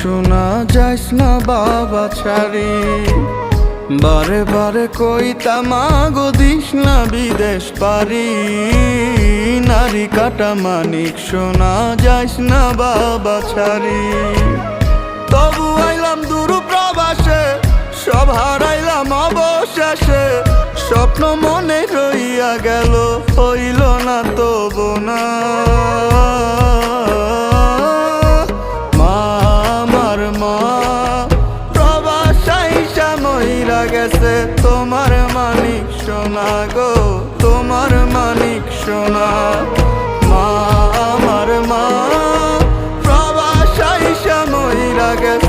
শোনা যাইস না বাবা ছাড়ি, বারে বারে কইতা মাগো দিস না বিদেশ পারি। নারী কাটা মানিক শোনা যাইস না বাবা ছাড়ি। তবু আইলাম দূর প্রবাসে, সব হারাইলাম অবশেষে। স্বপ্ন মনে রইয়া গেল, হইল না তবু না। গেছে তোমার মানিক সোনা গো, তোমার মানিক সোনা। মা আমার মা প্রবাস আইসা মইরা গেছে।